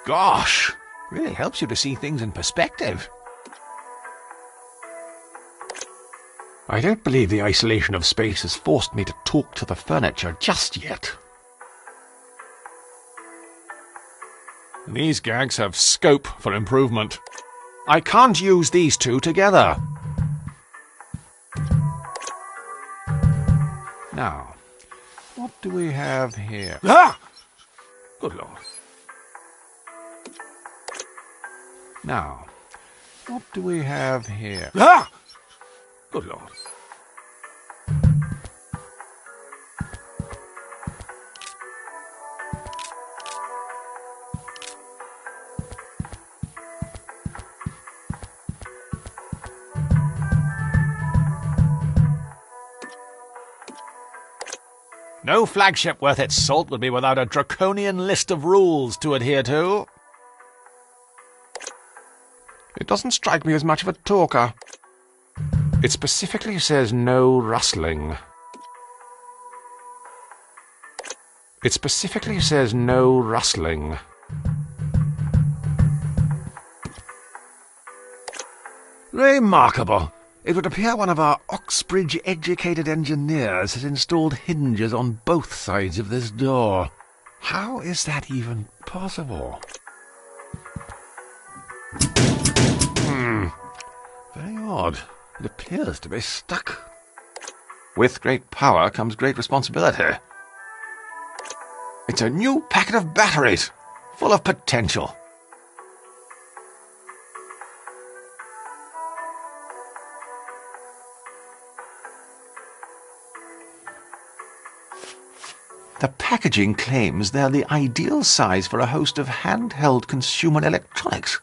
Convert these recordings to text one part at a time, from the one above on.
Gosh, really helps you to see things in perspective. I don't believe the isolation of space has forced me to talk to the furniture just yet. These gags have scope for improvement. I can't use these two together. Now, what do we have here? Ah! Good Lord. Now, what do we have here? Ah! Good Lord. No flagship worth its salt would be without a draconian list of rules to adhere to. It doesn't strike me as much of a talker. It specifically says no rustling. It specifically says no rustling. Remarkable. It would appear one of our Oxbridge-educated engineers has installed hinges on both sides of this door. How is that even possible? Very odd. It appears to be stuck. With great power comes great responsibility. It's a new packet of batteries, full of potential. The packaging claims they're the ideal size for a host of handheld consumer electronics.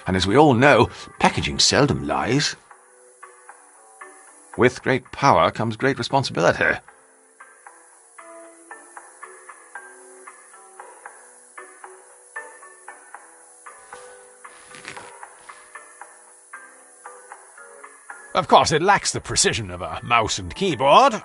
And as we all know, packaging seldom lies. With great power comes great responsibility. Of course, it lacks the precision of a mouse and keyboard.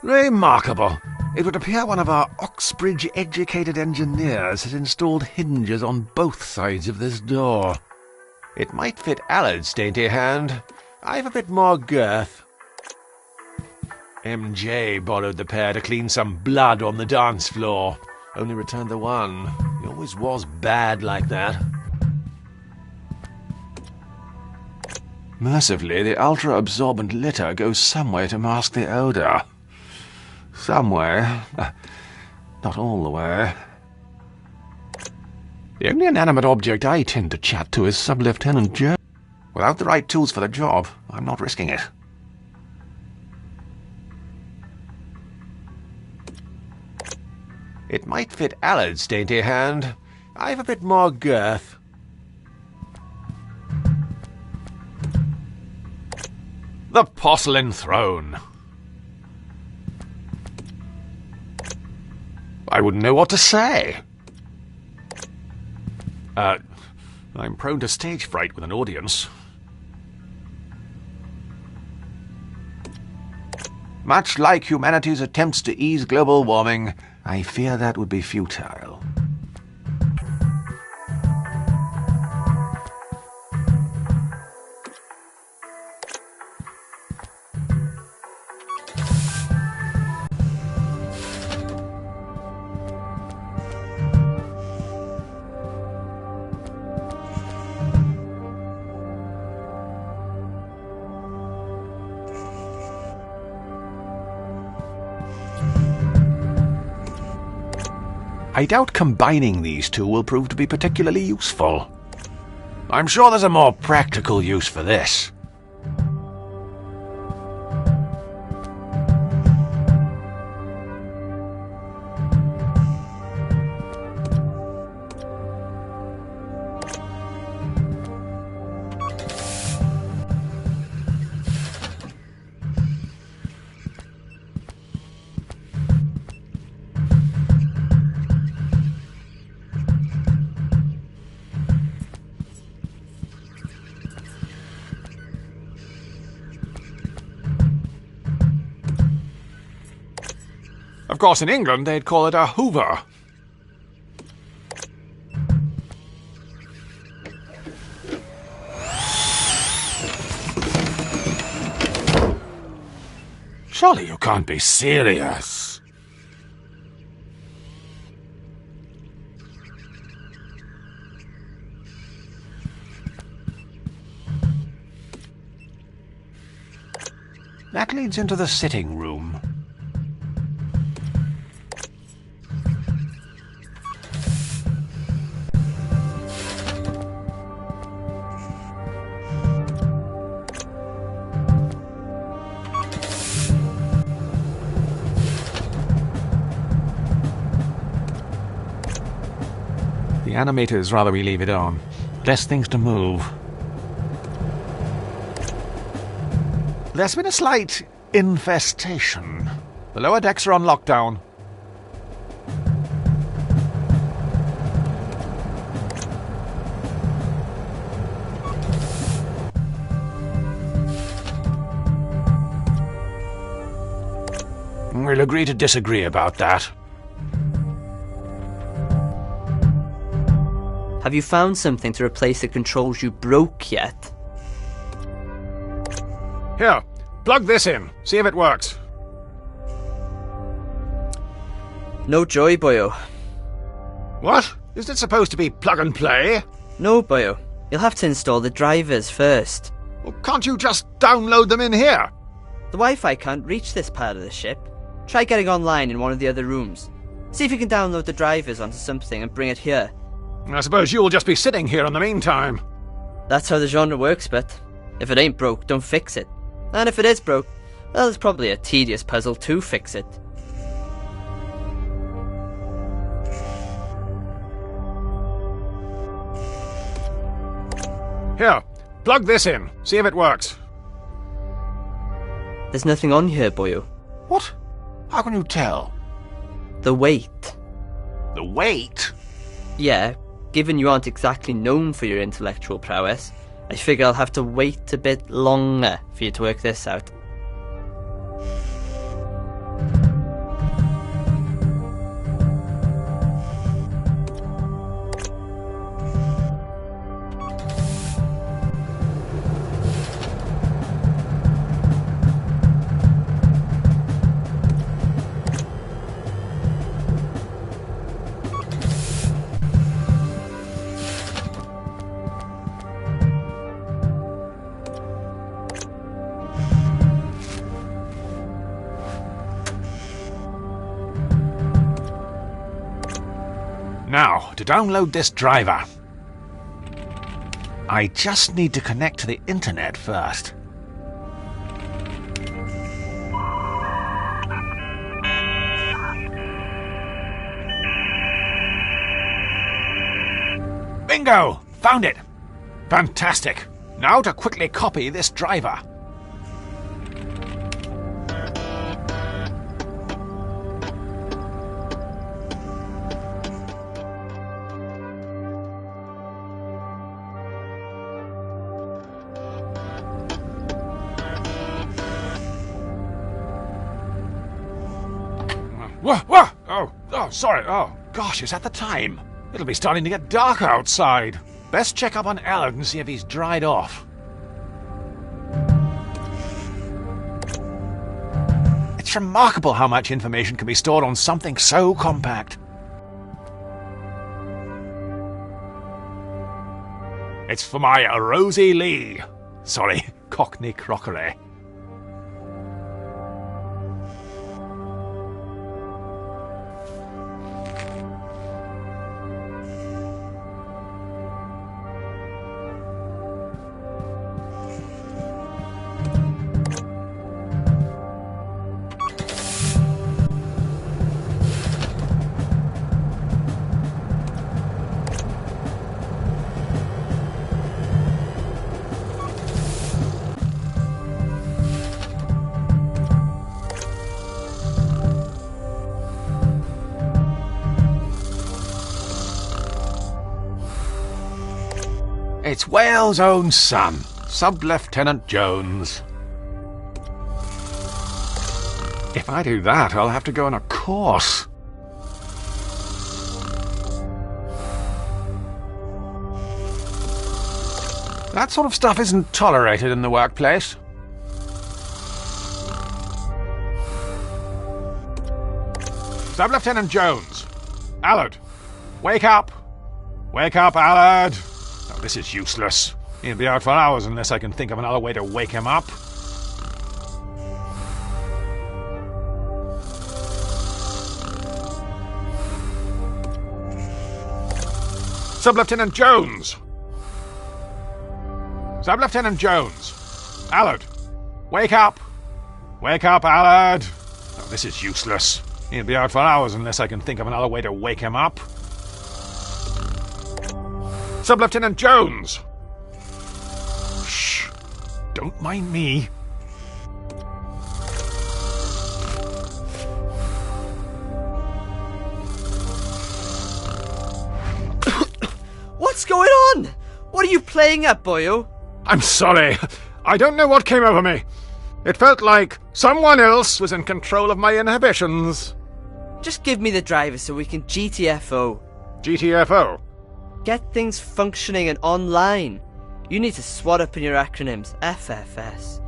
Remarkable. It would appear one of our Oxbridge-educated engineers has installed hinges on both sides of this door. It might fit Allard's dainty hand. I've a bit more girth. MJ borrowed the pair to clean some blood on the dance floor. Only returned the one. He always was bad like that. Mercifully, the ultra-absorbent litter goes some way to mask the odour. Some way. Not all the way. The only inanimate object I tend to chat to is Sub-Lieutenant Joe. Without the right tools for the job, I'm not risking it. It might fit Allard's dainty hand. I've a bit more girth. The porcelain throne. I wouldn't know what to say. I'm prone to stage fright with an audience. Much like humanity's attempts to ease global warming, I fear that would be futile. I doubt combining these two will prove to be particularly useful. I'm sure there's a more practical use for this. Of course, in England, they'd call it a hoover. Surely you can't be serious. That leads into the sitting room. The animators rather we leave it on. Less things to move. There's been a slight infestation. The lower decks are on lockdown. We'll agree to disagree about that. Have you found something to replace the controls you broke yet? Here, plug this in. See if it works. No joy, boyo. What? Isn't it supposed to be plug and play? No, boyo. You'll have to install the drivers first. Well, can't you just download them in here? The Wi-Fi can't reach this part of the ship. Try getting online in one of the other rooms. See if you can download the drivers onto something and bring it here. I suppose you'll just be sitting here in the meantime. That's how the genre works, but if it ain't broke, don't fix it. And if it is broke, well, it's probably a tedious puzzle to fix it. Here, plug this in. See if it works. There's nothing on here, boyo. What? How can you tell? The weight. The weight? Yeah, given you aren't exactly known for your intellectual prowess, I figure I'll have to wait a bit longer for you to work this out. Now, to download this driver. I just need to connect to the internet first. Bingo! Found it! Fantastic! Now to quickly copy this driver. Whoa! Oh, sorry. Oh, gosh, is that the time? It'll be starting to get dark outside. Best check up on Ellen and see if he's dried off. It's remarkable how much information can be stored on something so compact. It's for my Rosie Lee. Sorry, Cockney crockery. It's Wales' own son, Sub-Lieutenant Jones. If I do that, I'll have to go on a course. That sort of stuff isn't tolerated in the workplace. Sub-Lieutenant Jones! Allard! Wake up! Wake up, Allard! Oh, this is useless. He'll be out for hours unless I can think of another way to wake him up. Sub-Lieutenant Jones! Sub-Lieutenant Jones! Allard! Wake up! Wake up, Allard! Oh, this is useless. He'll be out for hours unless I can think of another way to wake him up. Sub-Lieutenant Jones! Shh! Don't mind me. What's going on? What are you playing at, boyo? I'm sorry. I don't know what came over me. It felt like someone else was in control of my inhibitions. Just give me the driver so we can GTFO. GTFO? Get things functioning and online. You need to swat up in your acronyms. FFS.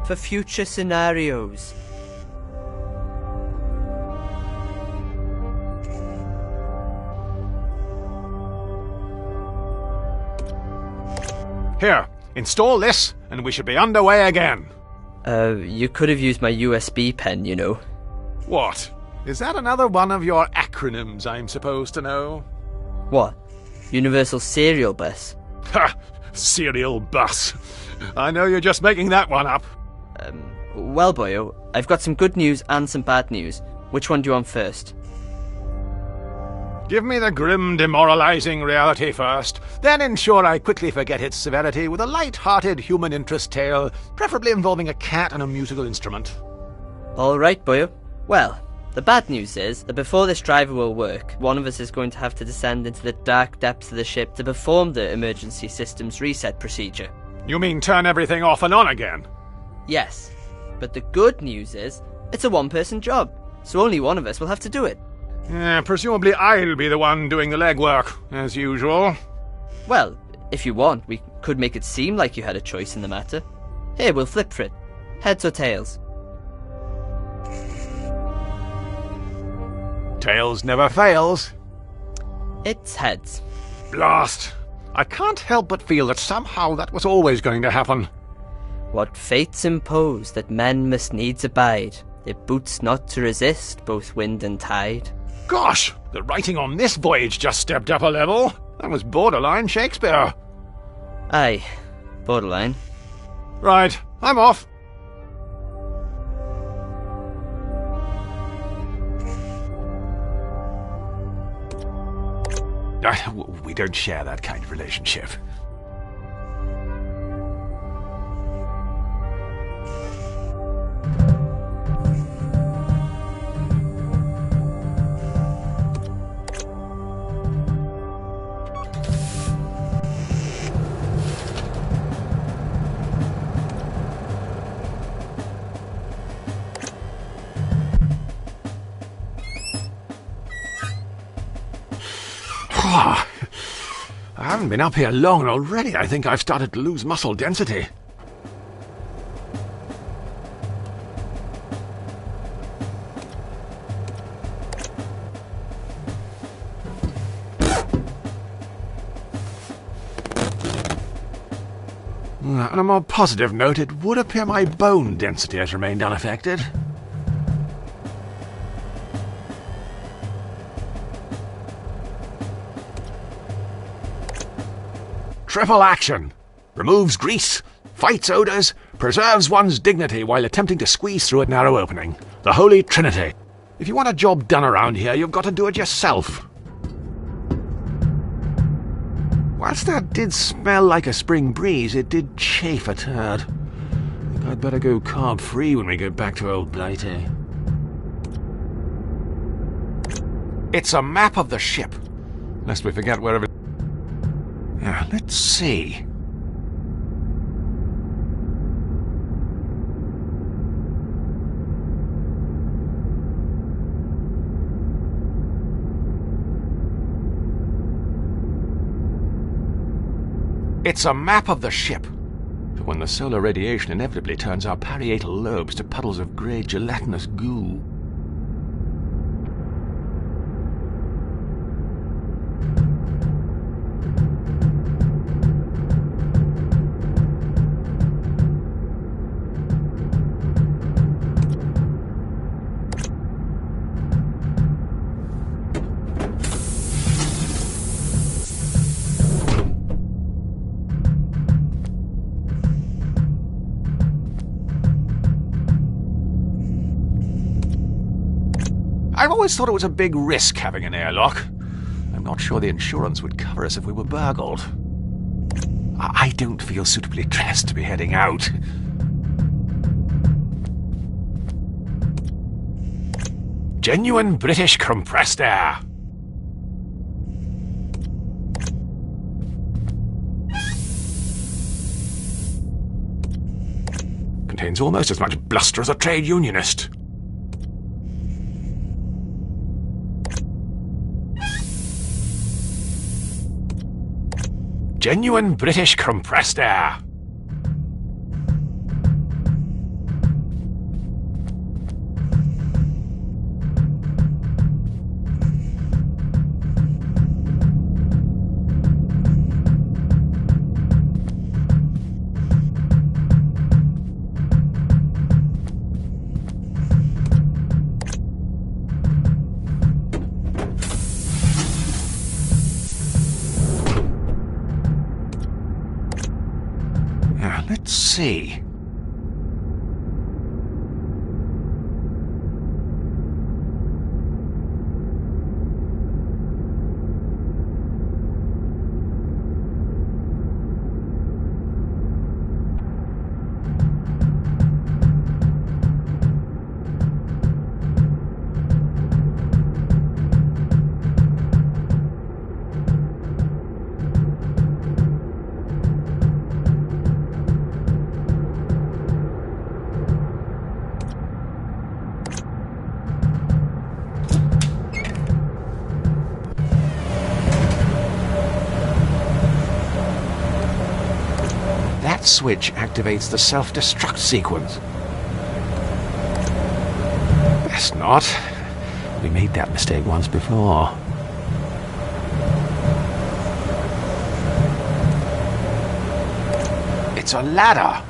For future scenarios. Here, install this, and we should be underway again. You could have used my USB pen, you know. What? Is that another one of your acronyms I'm supposed to know? What? Universal Serial Bus? Ha! Serial bus. I know you're just making that one up. Well, boyo, I've got some good news and some bad news. Which one do you want first? Give me the grim, demoralizing reality first, then ensure I quickly forget its severity with a light-hearted human interest tale, preferably involving a cat and a musical instrument. All right, boyo. Well, the bad news is that before this driver will work, one of us is going to have to descend into the dark depths of the ship to perform the emergency systems reset procedure. You mean turn everything off and on again? Yes, but the good news is it's a one-person job, so only one of us will have to do it. Presumably I'll be the one doing the legwork, as usual. Well, if you want, we could make it seem like you had a choice in the matter. Here, we'll flip for it. Heads or tails? Tails never fails. It's heads. Blast! I can't help but feel that somehow that was always going to happen. What fates impose that men must needs abide, it boots not to resist both wind and tide. Gosh, the writing on this voyage just stepped up a level. That was borderline Shakespeare. Aye, borderline. Right, I'm off. We don't share that kind of relationship. I haven't been up here long, and already I think I've started to lose muscle density. On a more positive note, it would appear my bone density has remained unaffected. Triple action! Removes grease, fights odours, preserves one's dignity while attempting to squeeze through a narrow opening. The Holy Trinity. If you want a job done around here, you've got to do it yourself. Whilst that did smell like a spring breeze, it did chafe a turd. I think I'd better go carb-free when we go back to Old Blighty. It's a map of the ship. Lest we forget wherever... Yeah, let's see. It's a map of the ship. For when the solar radiation inevitably turns our parietal lobes to puddles of grey gelatinous goo. I've always thought it was a big risk having an airlock. I'm not sure the insurance would cover us if we were burgled. I don't feel suitably dressed to be heading out. Genuine British compressed air. Contains almost as much bluster as a trade unionist. Genuine British compressed air. Let's see. That switch activates the self-destruct sequence. Best not. We made that mistake once before. It's a ladder.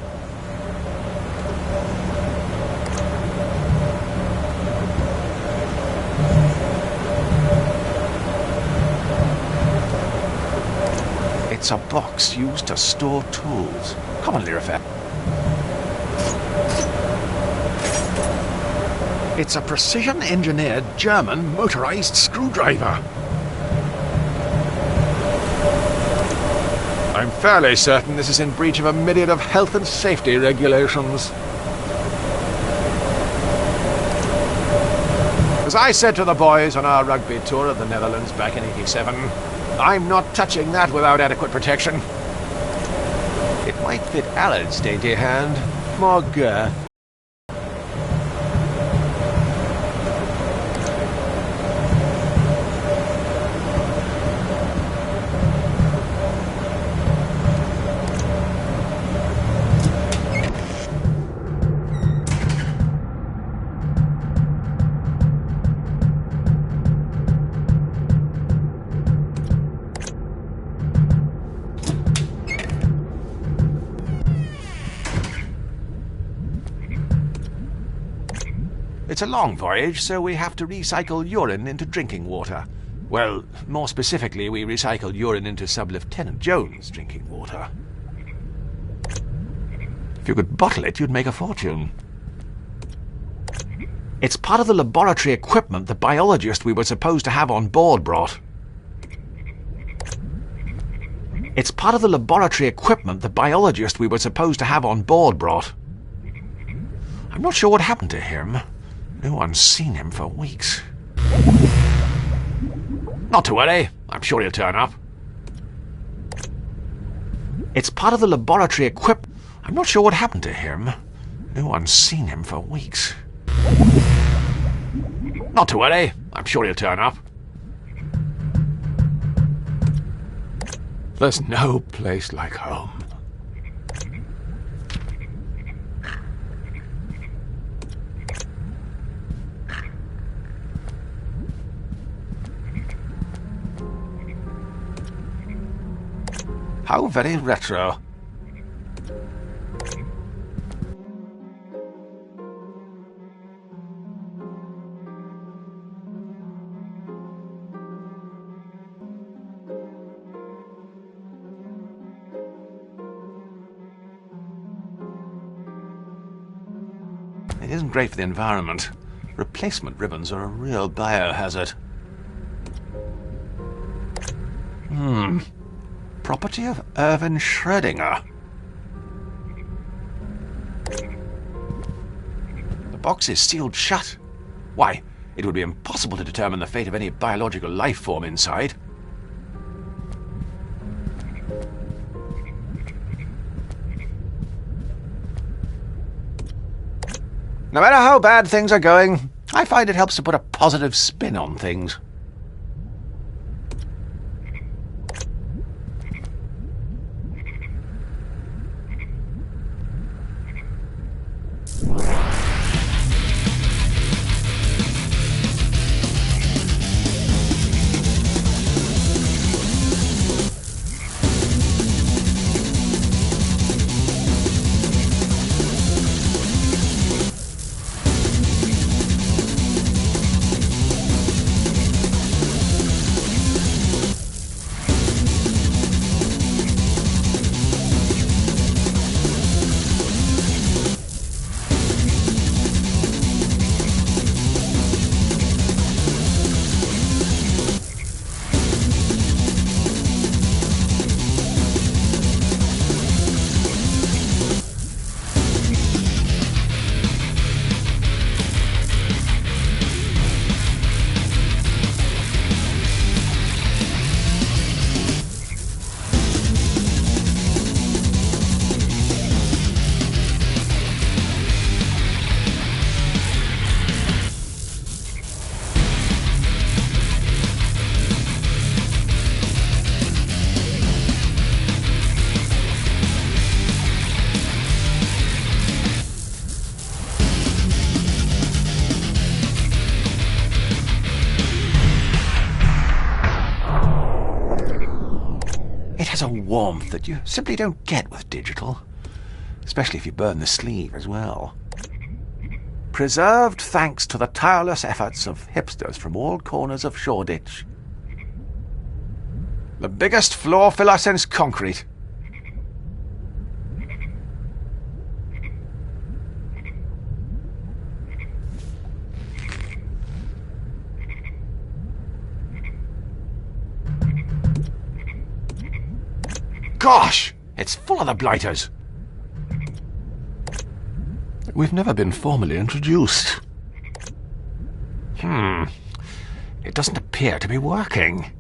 It's a box used to store tools, commonly referred. It's a precision-engineered German motorized screwdriver. I'm fairly certain this is in breach of a myriad of health and safety regulations. As I said to the boys on our rugby tour of the Netherlands back in '87, I'm not touching that without adequate protection. It might fit Alan's dainty hand. More girth. It's a long voyage, so we have to recycle urine into drinking water. Well, more specifically, we recycle urine into Sub-Lieutenant Jones' drinking water. If you could bottle it, you'd make a fortune. It's part of the laboratory equipment the biologist we were supposed to have on board brought. It's part of the laboratory equipment the biologist we were supposed to have on board brought. I'm not sure what happened to him. No one's seen him for weeks. Not to worry. I'm sure he'll turn up. It's part of the laboratory equipment. I'm not sure what happened to him. No one's seen him for weeks. Not to worry. I'm sure he'll turn up. There's no place like home. How very retro. It isn't great for the environment. Replacement ribbons are a real biohazard. Property of Irvin Schrödinger. The box is sealed shut. Why, it would be impossible to determine the fate of any biological life form inside. No matter how bad things are going, I find it helps to put a positive spin on things. It has a warmth that you simply don't get with digital, especially if you burn the sleeve as well. Preserved thanks to the tireless efforts of hipsters from all corners of Shoreditch. The biggest floor filler since concrete. Gosh! It's full of the blighters. We've never been formally introduced. It doesn't appear to be working.